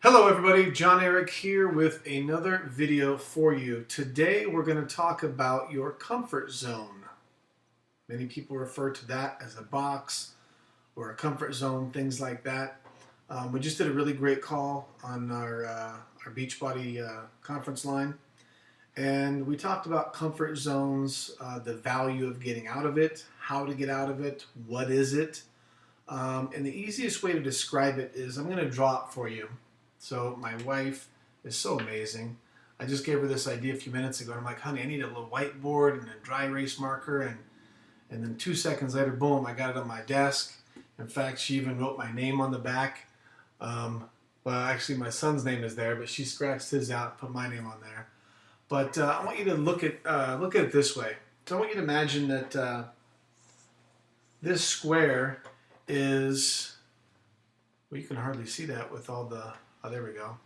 Hello everybody, Johneric here with another video for you. Today we're going to talk about your comfort zone. Many people refer to that as a box or a comfort zone, things like that. We just did a really great call on our Beachbody conference line, and we talked about comfort zones, the value of getting out of it, how to get out of it, what is it, and the easiest way to describe it is I'm going to draw it for you. So my wife is so amazing. I just gave her this idea a few minutes ago. And I'm like, honey, I need a little whiteboard and a dry erase marker. And then 2 seconds later, boom, I got it on my desk. In fact, she even wrote my name on the back. Well, actually, my son's name is there, but she scratched his out and put my name on there. But I want you to look at it this way. So I want you to imagine that this square is, well, you can hardly see that with all the, oh, there we go,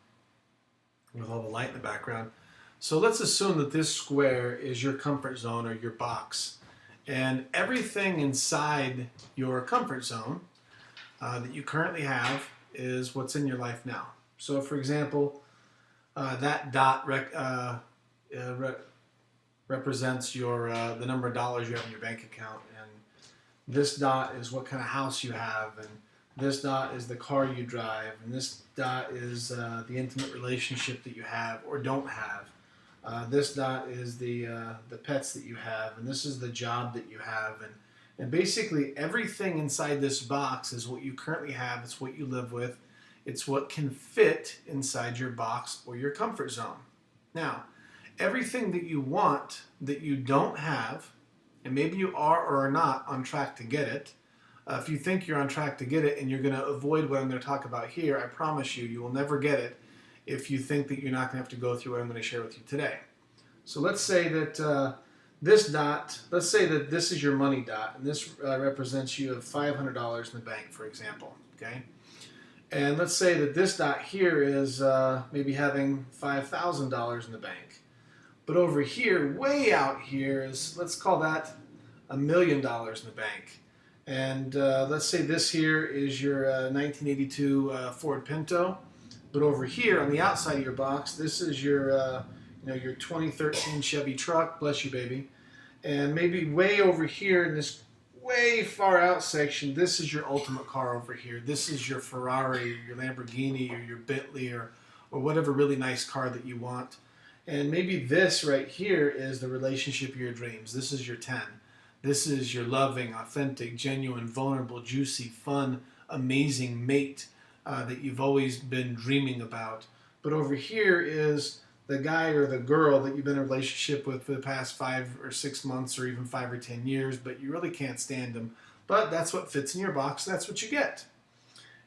with all the light in the background. So let's assume that this square is your comfort zone or your box. And everything inside your comfort zone that you currently have is what's in your life now. So for example, that dot represents your the number of dollars you have in your bank account. And this dot is what kind of house you have. And this dot is the car you drive, and this dot is the intimate relationship that you have or don't have. This dot is the pets that you have, and this is the job that you have. And basically everything inside this box is what you currently have. It's what you live with. It's what can fit inside your box or your comfort zone. Now, everything that you want that you don't have, and maybe you are or are not on track to get it, if you think you're on track to get it and you're going to avoid what I'm going to talk about here, I promise you, you will never get it if you think that you're not going to have to go through what I'm going to share with you today. So let's say that this dot, let's say that this is your money dot, and this represents you have $500 in the bank, for example, okay? And let's say that this dot here is maybe having $5,000 in the bank. But over here, way out here is, let's call that $1 million in the bank. And let's say this here is your 1982 Ford Pinto, but over here on the outside of your box, this is your your 2013 Chevy truck. Bless you, baby. And maybe way over here in this way far out section, this is your ultimate car over here. This is your Ferrari, your Lamborghini, or your Bentley, or whatever really nice car that you want. And maybe this right here is the relationship of your dreams. This is your 10. This is your loving, authentic, genuine, vulnerable, juicy, fun, amazing mate that you've always been dreaming about. But over here is the guy or the girl that you've been in a relationship with for the past 5 or 6 months or even 5 or 10 years, but you really can't stand them. But that's what fits in your box. That's what you get.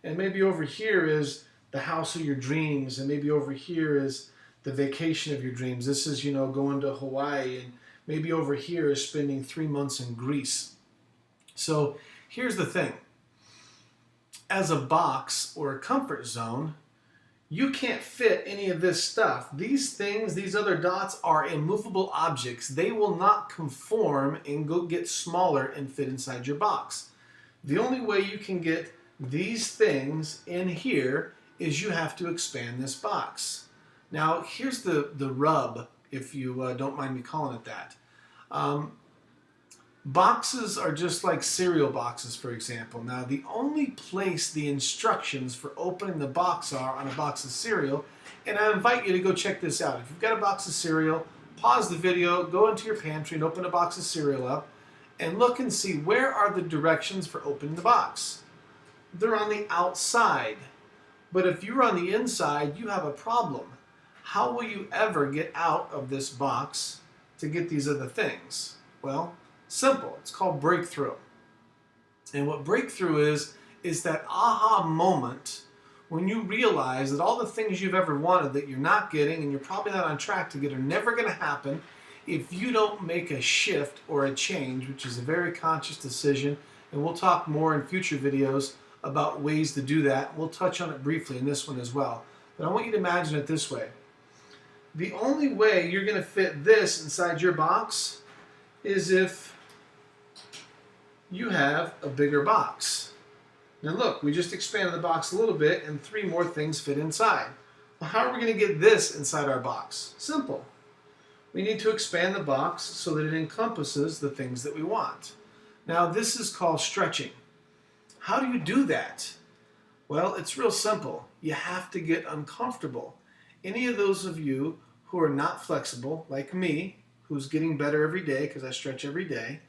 And maybe over here is the house of your dreams, and maybe over here is the vacation of your dreams. This is, going to Hawaii, and maybe over here is spending 3 months in Greece. So here's the thing. As a box or a comfort zone, you can't fit any of this stuff. These things, these other dots are immovable objects. They will not conform and go get smaller and fit inside your box. The only way you can get these things in here is you have to expand this box. Now here's the rub, if you don't mind me calling it that. Boxes are just like cereal boxes, for example. Now, the only place the instructions for opening the box are on a box of cereal, and I invite you to go check this out. If you've got a box of cereal, pause the video, go into your pantry and open a box of cereal up, and look and see where are the directions for opening the box. They're on the outside. But if you're on the inside, you have a problem. How will you ever get out of this box to get these other things? Well, simple. It's called breakthrough. And what breakthrough is that aha moment when you realize that all the things you've ever wanted that you're not getting and you're probably not on track to get are never going to happen if you don't make a shift or a change, which is a very conscious decision. And we'll talk more in future videos about ways to do that. We'll touch on it briefly in this one as well. But I want you to imagine it this way. The only way you're going to fit this inside your box is if you have a bigger box. Now look, we just expanded the box a little bit and 3 more things fit inside. Well, how are we going to get this inside our box? Simple. We need to expand the box so that it encompasses the things that we want. Now this is called stretching. How do you do that? Well, it's real simple. You have to get uncomfortable. Any of those of you who are not flexible, like me, who's getting better every day because I stretch every day,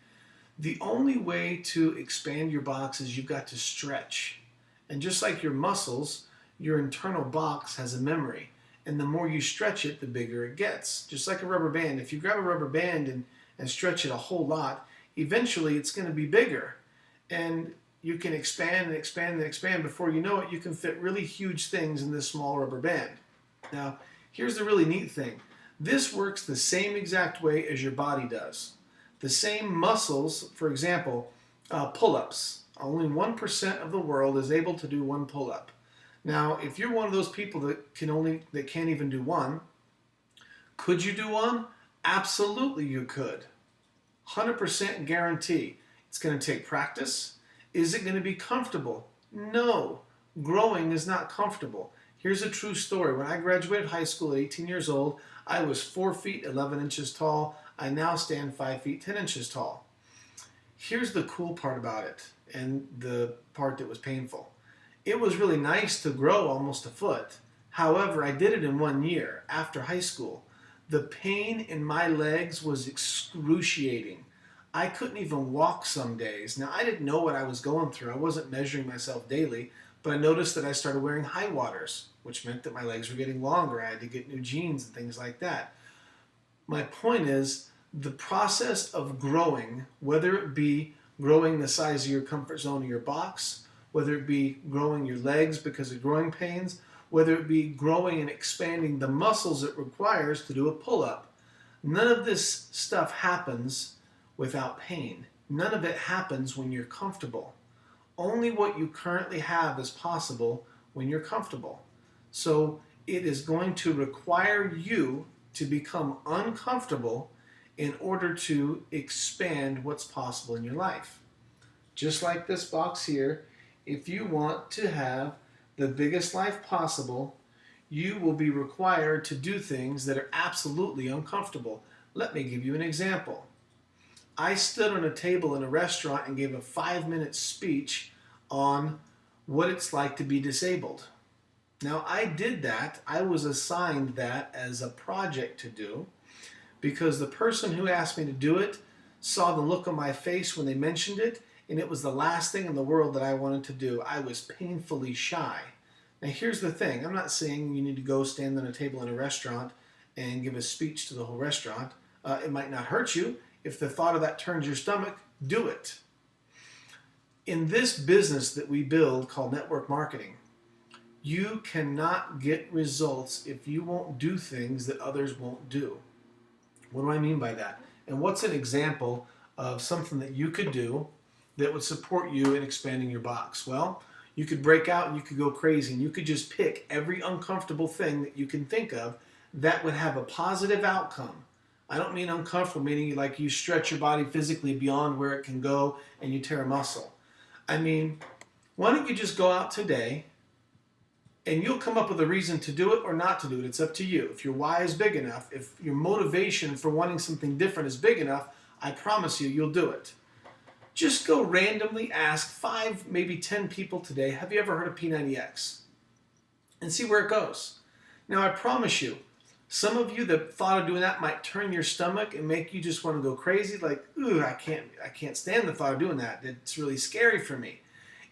the only way to expand your box is you've got to stretch. And just like your muscles, your internal box has a memory. And the more you stretch it, the bigger it gets. Just like a rubber band. If you grab a rubber band and stretch it a whole lot, eventually it's going to be bigger. And you can expand and expand and expand. Before you know it, you can fit really huge things in this small rubber band. Now, here's the really neat thing. This works the same exact way as your body does. The same muscles, for example, pull-ups. Only 1% of the world is able to do one pull-up. Now, if you're one of those people that can't even do one, could you do one? Absolutely you could. 100% guarantee. It's going to take practice. Is it going to be comfortable? No. Growing is not comfortable. Here's a true story. When I graduated high school at 18 years old, I was 4 feet 11 inches tall. I now stand 5 feet 10 inches tall. Here's the cool part about it, and the part that was painful. It was really nice to grow almost a foot. However, I did it in 1 year after high school. The pain in my legs was excruciating. I couldn't even walk some days. Now, I didn't know what I was going through. I wasn't measuring myself daily, but I noticed that I started wearing high waters, which meant that my legs were getting longer. I had to get new jeans and things like that. My point is, the process of growing, whether it be growing the size of your comfort zone of your box, whether it be growing your legs because of growing pains, whether it be growing and expanding the muscles it requires to do a pull-up, none of this stuff happens without pain. None of it happens when you're comfortable. Only what you currently have is possible when you're comfortable. So it is going to require you to become uncomfortable in order to expand what's possible in your life. Just like this box here, if you want to have the biggest life possible, you will be required to do things that are absolutely uncomfortable. Let me give you an example. I stood on a table in a restaurant and gave a 5-minute speech on what it's like to be disabled. Now, I did that. I was assigned that as a project to do because the person who asked me to do it saw the look on my face when they mentioned it, and it was the last thing in the world that I wanted to do. I was painfully shy. Now, here's the thing. I'm not saying you need to go stand on a table in a restaurant and give a speech to the whole restaurant. It might not hurt you. If the thought of that turns your stomach, do it. In this business that we build called network marketing, you cannot get results if you won't do things that others won't do. What do I mean by that? And what's an example of something that you could do that would support you in expanding your box? Well, you could break out and you could go crazy and you could just pick every uncomfortable thing that you can think of that would have a positive outcome. I don't mean uncomfortable, meaning like you stretch your body physically beyond where it can go and you tear a muscle. I mean, why don't you just go out today and you'll come up with a reason to do it or not to do it. It's up to you. If your why is big enough, if your motivation for wanting something different is big enough, I promise you, you'll do it. Just go randomly ask 5, maybe 10 people today, have you ever heard of P90X? And see where it goes. Now, I promise you, some of you that thought of doing that might turn your stomach and make you just want to go crazy, like, ooh, I can't stand the thought of doing that. It's really scary for me.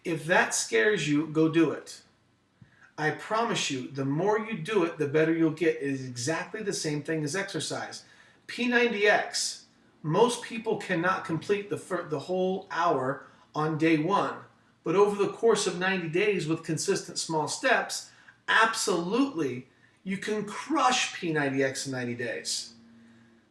If that scares you, go do it. I promise you, the more you do it, the better you'll get. It is exactly the same thing as exercise. P90X, most people cannot complete the whole hour on day 1. But over the course of 90 days with consistent small steps, absolutely, you can crush P90X in 90 days.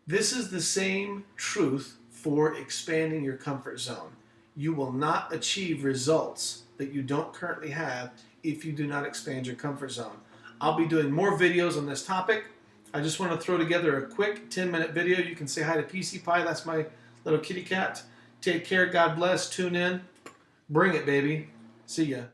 This is the same truth for expanding your comfort zone. You will not achieve results that you don't currently have if you do not expand your comfort zone. I'll be doing more videos on this topic. I just want to throw together a quick 10-minute video. You can say hi to PC Pie. That's my little kitty cat. Take care. God bless. Tune in. Bring it, baby. See ya.